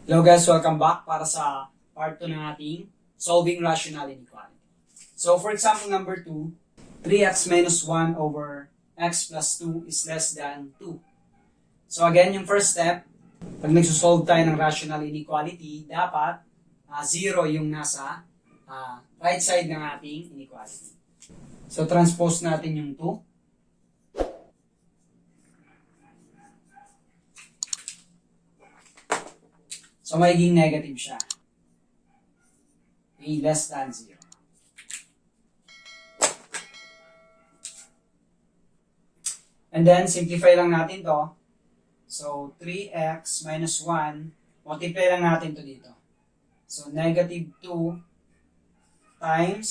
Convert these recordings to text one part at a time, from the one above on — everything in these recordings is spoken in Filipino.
Hello guys, welcome back para sa part 2 ng ating solving rational inequality. So for example number 2, 3x minus 1 over x plus 2 is less than 2. So again, yung first step, pag nagsosolve tayo ng rational inequality, dapat 0 yung nasa right side ng ating inequality. So transpose natin yung 2. So, magiging negative siya. Okay, less than 0. And then, simplify lang natin to. So, 3x minus 1, multiply lang natin to dito. So, negative 2 times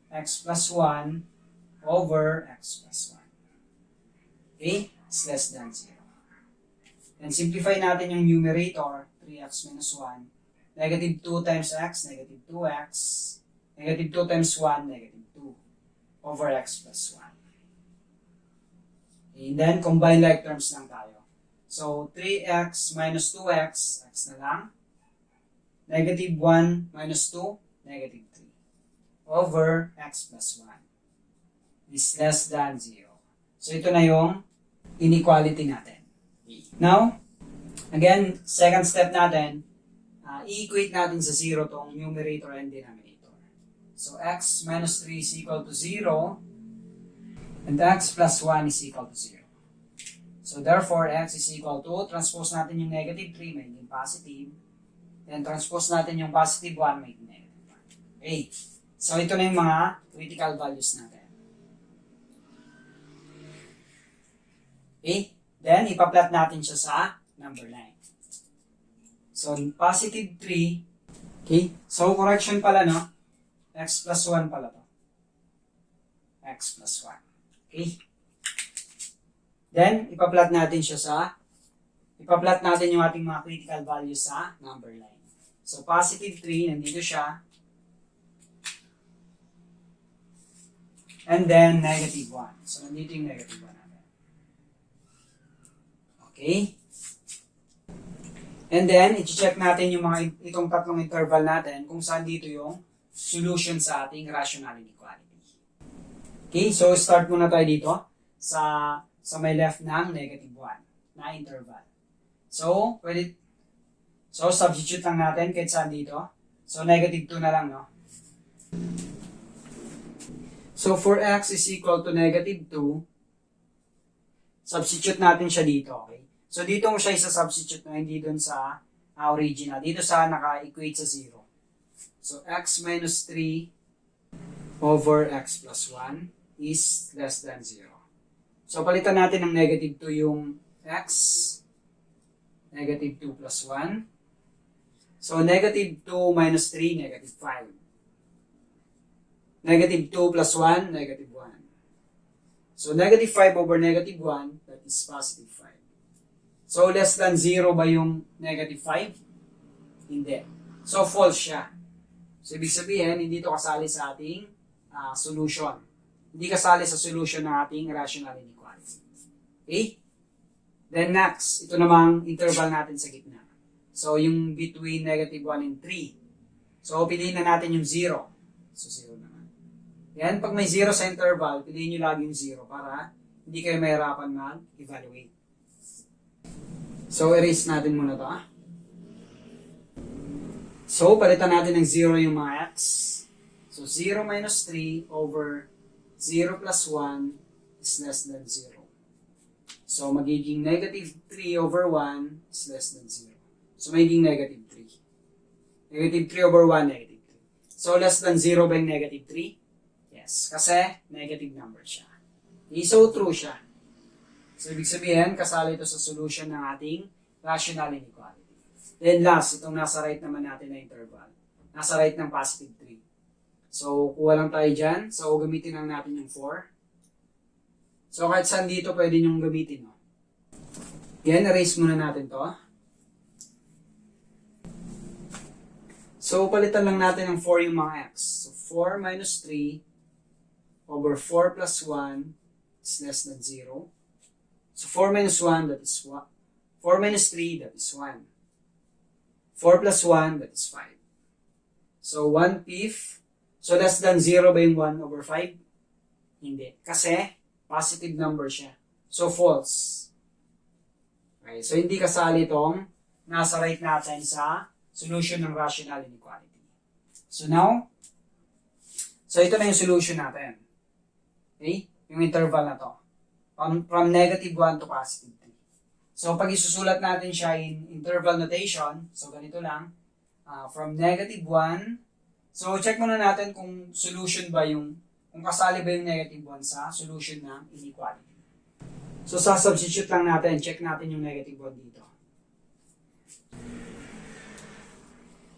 x plus 1 over x plus 1. Okay, it's less than 0. And simplify natin yung numerator. 3x minus 1, negative 2 times x, negative 2x, negative 2 times 1, negative 2, over x plus 1. Okay, and then, combine like terms lang tayo. So, 3x minus 2x, x na lang, negative 1 minus 2, negative 3, over x plus 1 is less than 0. So, ito na yung inequality natin. Now, again, second step natin, i-equate natin sa 0 tong numerator and denominator. So, x minus 3 is equal to 0, and x plus 1 is equal to 0. So, therefore, x is equal to, transpose natin yung negative 3, magiging positive, then transpose natin yung positive 1, magiging negative 1. Okay. So, ito na yung mga critical values natin. Okay. Then, ipa-plot natin siya sa number line. So, positive 3. Okay? So, correction pala, no? X plus 1 pala to. X plus 1. Okay? Then, ipa-plot natin siya sa, ipa-plot natin yung ating mga critical values sa number line. So, positive 3, nandito siya. And then, negative 1. So, nandito yung negative 1 natin. Okay? And then, i-check natin yung itong tatlong interval natin kung saan dito yung solution sa ating rational inequality. Okay, so start muna tayo dito sa may left ng negative 1 na interval. So, substitute lang natin kahit saan dito. So, negative 2 na lang, no? So, for x is equal to negative 2, substitute natin siya dito, okay? So, dito mo siya isa-substitute na hindi dun sa original. Dito sa naka-equate sa 0. So, x minus 3 over x plus 1 is less than 0. So, palitan natin ng negative 2 yung x. Negative 2 plus 1. So, negative 2 minus 3, negative 5. Negative 2 plus 1, negative 1. So, negative 5 over negative 1, that is positive 5. So, less than 0 ba yung negative 5? Hindi. So, false siya. So, ibig sabihin, hindi ito kasali sa ating solution. Hindi kasali sa solution ng ating rational inequality. Okay? Then next, ito namang interval natin sa gitna. So, yung between negative 1 and 3. So, piliin na natin yung 0. So, 0 naman. Yan, pag may 0 sa interval, piliin nyo lagi yung 0 para hindi kayo mahirapan mag-evaluate. So, erase natin muna ito. So, palitan natin ng 0 yung mga x. So, 0 minus 3 over 0 plus 1 is less than 0. So, magiging negative 3 over 1 is less than 0. So, magiging negative 3. Negative 3 over 1, negative 3. So, less than 0 ba yung negative 3? Yes, kasi negative number siya. Okay, so, true siya. So, ibig sabihin, kasali ito sa solution ng ating rational inequality. Then last, itong nasa right naman natin na interval. Nasa right ng positive 3. So, kuha lang tayo dyan. So, gamitin lang natin yung 4. So, kahit saan dito pwede nyong gamitin. No? Again, erase muna natin to. So, palitan lang natin ng 4 yung mga x. So, 4 minus 3 over 4 plus 1 is less than 0. So 4 minus 1, that is 1. 4 minus 3, that is 1. 4 plus 1, that is 5. So, 1/5. So, less than 0 ba yung 1 over 5? Hindi. Kasi, positive number siya. So, false. Okay, so hindi kasali itong nasa right natin sa solution ng rational inequality. So, now, so ito na yung solution natin. Okay? Yung interval na to. From negative 1 to positive 3. So, pag isusulat natin siya in interval notation, so ganito lang, from negative 1, so check muna natin kung solution ba yung, kung kasali ba yung negative 1 sa solution ng inequality. So, sa-substitute lang natin, check natin yung negative 1 dito.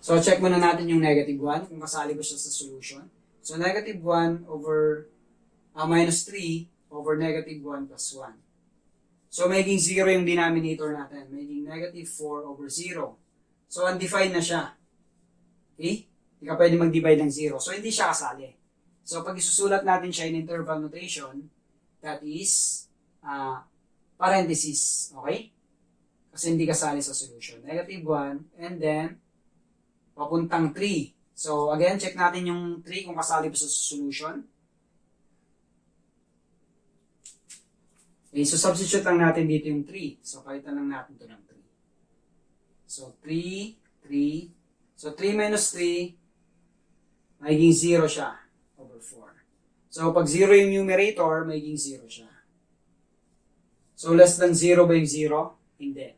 So, check muna natin yung negative 1 kung kasali ba siya sa solution. So, negative 1 over minus 3 over negative 1 plus 1. So, magiging 0 yung denominator natin. Magiging negative 4 over 0. So, undefined na siya. Okay? Hindi ka pwede mag-divide ng 0. So, hindi siya kasali. So, pag isusulat natin siya in interval notation, that is parenthesis. Okay? Kasi hindi kasali sa solution. Negative 1, and then, papuntang 3. So, again, check natin yung 3 kung kasali ba sa solution. Okay, so substitute lang natin dito yung 3. So, palitan lang natin ito ng 3. So, 3, 3. So, 3 minus 3, magiging 0 siya over 4. So, pag 0 yung numerator, magiging 0 siya. So, less than 0 ba yung 0? Hindi.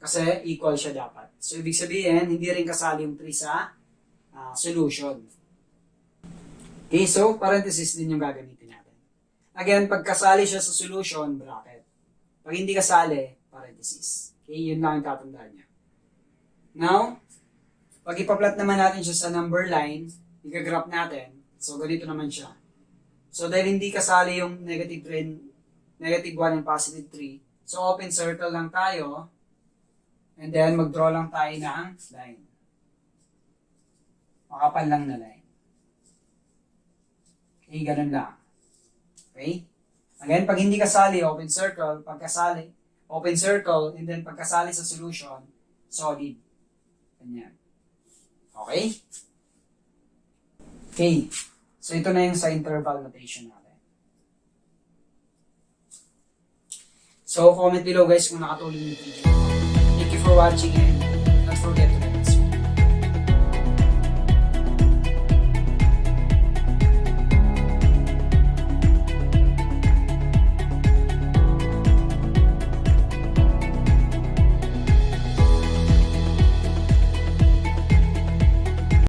Kasi equal siya dapat. So, ibig sabihin, hindi rin kasali yung 3 sa solution. Okay, so, parenthesis din yung gagamitin natin. Again, pag kasali siya sa solution, bracket. Pag hindi kasali, parenthesis. Okay, yun lang ang tatandaan niya. Now, pag ipaplat naman natin siya sa number line, i-graph natin. So, ganito naman siya. So, dahil hindi kasali yung negative 1 and positive 3, so open circle lang tayo, and then mag-draw lang tayo ng line. Makapal lang na line. Okay, ganun lang. Okay? Again, pag hindi kasali, open circle. Pag kasali, open circle, and then pag kasali sa solution, solid. Ganyan. Okay? Okay. So, ito na yung sa interval notation natin. So, comment below guys kung nakatulong yung video. Thank you for watching and don't forget to like.